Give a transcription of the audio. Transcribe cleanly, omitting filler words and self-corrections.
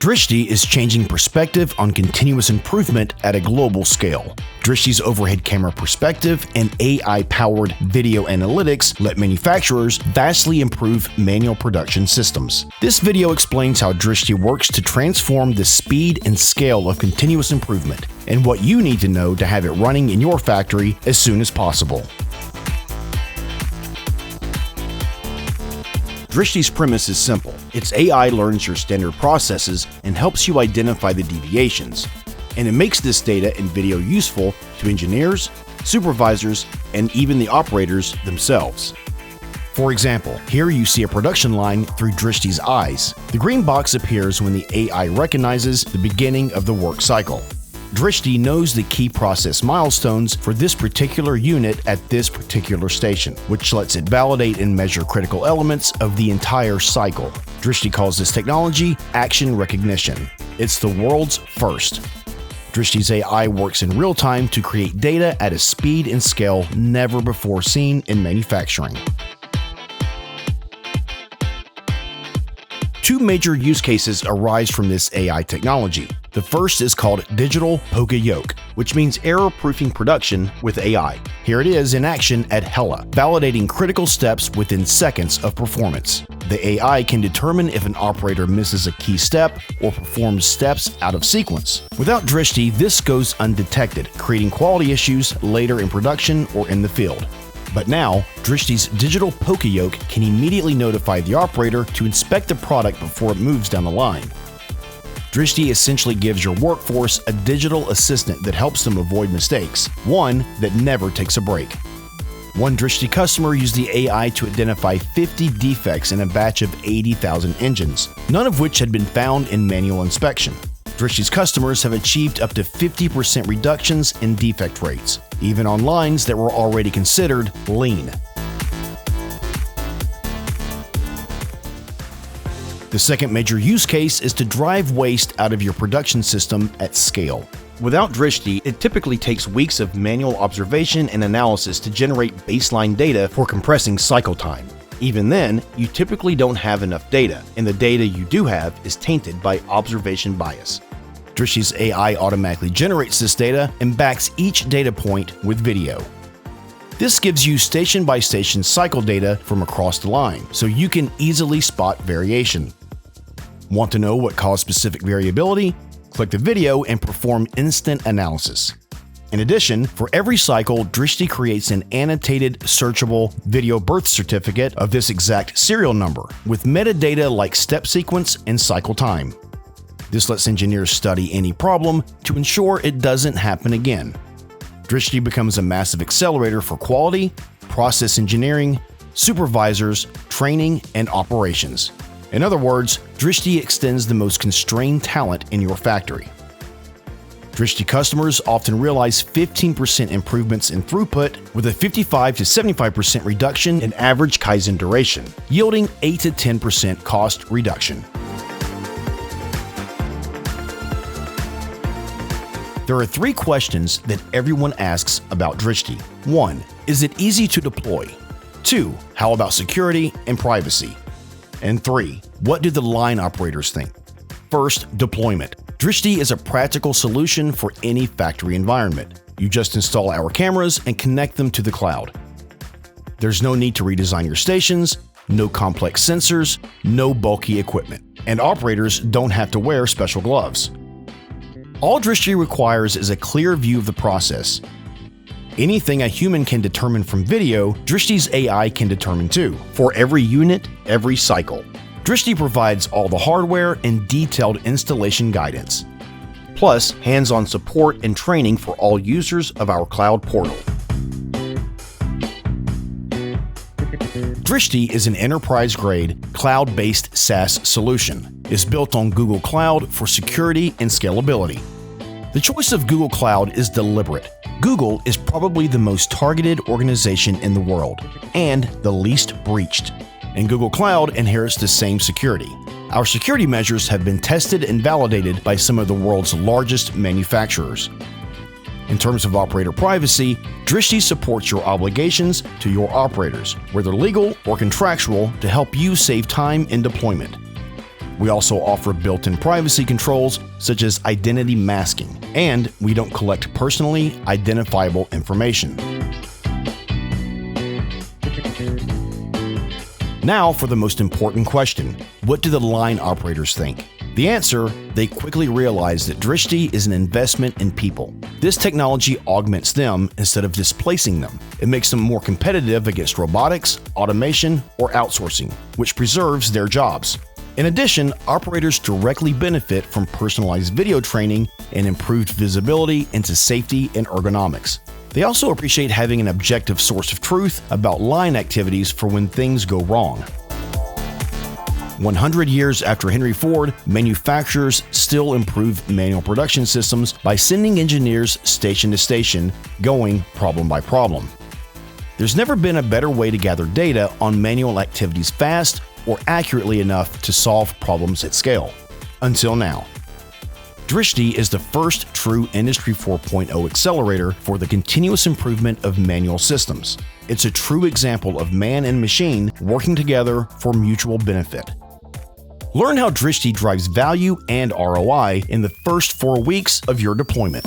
Drishti is changing perspective on continuous improvement at a global scale. Drishti's overhead camera perspective and AI-powered video analytics let manufacturers vastly improve manual production systems. This video explains how Drishti works to transform the speed and scale of continuous improvement, and what you need to know to have it running in your factory as soon as possible. Drishti's premise is simple. Its AI learns your standard processes and helps you identify the deviations, and it makes this data and video useful to engineers, supervisors, and even the operators themselves. For example, here you see a production line through Drishti's eyes. The green box appears when the AI recognizes the beginning of the work cycle. Drishti knows the key process milestones for this particular unit at this particular station, which lets it validate and measure critical elements of the entire cycle. Drishti calls this technology action recognition. It's the world's first. Drishti's AI works in real time to create data at a speed and scale never before seen in manufacturing. Two major use cases arise from this AI technology. The first is called digital poka-yoke, which means error-proofing production with AI. Here it is in action at Hella, validating critical steps within seconds of performance. The AI can determine if an operator misses a key step or performs steps out of sequence. Without Drishti, this goes undetected, creating quality issues later in production or in the field. But now, Drishti's digital poka-yoke can immediately notify the operator to inspect the product before it moves down the line. Drishti essentially gives your workforce a digital assistant that helps them avoid mistakes, one that never takes a break. One Drishti customer used the AI to identify 50 defects in a batch of 80,000 engines, none of which had been found in manual inspection. Drishti's customers have achieved up to 50% reductions in defect rates, even on lines that were already considered lean. The second major use case is to drive waste out of your production system at scale. Without Drishti, it typically takes weeks of manual observation and analysis to generate baseline data for compressing cycle time. Even then, you typically don't have enough data, and the data you do have is tainted by observation bias. Drishti's AI automatically generates this data and backs each data point with video. This gives you station-by-station cycle data from across the line, so you can easily spot variation. Want to know what caused specific variability? Click the video and perform instant analysis. In addition, for every cycle, Drishti creates an annotated, searchable video birth certificate of this exact serial number, with metadata like step sequence and cycle time. This lets engineers study any problem to ensure it doesn't happen again. Drishti becomes a massive accelerator for quality, process engineering, supervisors, training, and operations. In other words, Drishti extends the most constrained talent in your factory. Drishti customers often realize 15% improvements in throughput with a 55 to 75% reduction in average Kaizen duration, yielding 8 to 10% cost reduction. There are three questions that everyone asks about Drishti. 1. Is it easy to deploy? 2. How about security and privacy? And 3. What do the line operators think? First, deployment. Drishti is a practical solution for any factory environment. You just install our cameras and connect them to the cloud. There's no need to redesign your stations, no complex sensors, no bulky equipment, and operators don't have to wear special gloves. All Drishti requires is a clear view of the process. Anything a human can determine from video, Drishti's AI can determine too, for every unit, every cycle. Drishti provides all the hardware and detailed installation guidance, plus hands-on support and training for all users of our cloud portal. Drishti is an enterprise-grade, cloud-based SaaS solution. It's built on Google Cloud for security and scalability. The choice of Google Cloud is deliberate. Google is probably the most targeted organization in the world, and the least breached. And Google Cloud inherits the same security. Our security measures have been tested and validated by some of the world's largest manufacturers. In terms of operator privacy, Drishti supports your obligations to your operators, whether legal or contractual, to help you save time in deployment. We also offer built-in privacy controls such as identity masking, and we don't collect personally identifiable information. Now for the most important question. What do the line operators think? The answer, they quickly realize that Drishti is an investment in people. This technology augments them instead of displacing them. It makes them more competitive against robotics, automation, or outsourcing, which preserves their jobs. In addition, operators directly benefit from personalized video training and improved visibility into safety and ergonomics. They also appreciate having an objective source of truth about line activities for when things go wrong. 100 years after Henry Ford, manufacturers still improve manual production systems by sending engineers station to station, going problem by problem. There's never been a better way to gather data on manual activities fast or accurately enough to solve problems at scale. Until now. Drishti is the first true Industry 4.0 accelerator for the continuous improvement of manual systems. It's a true example of man and machine working together for mutual benefit. Learn how Drishti drives value and ROI in the first 4 weeks of your deployment.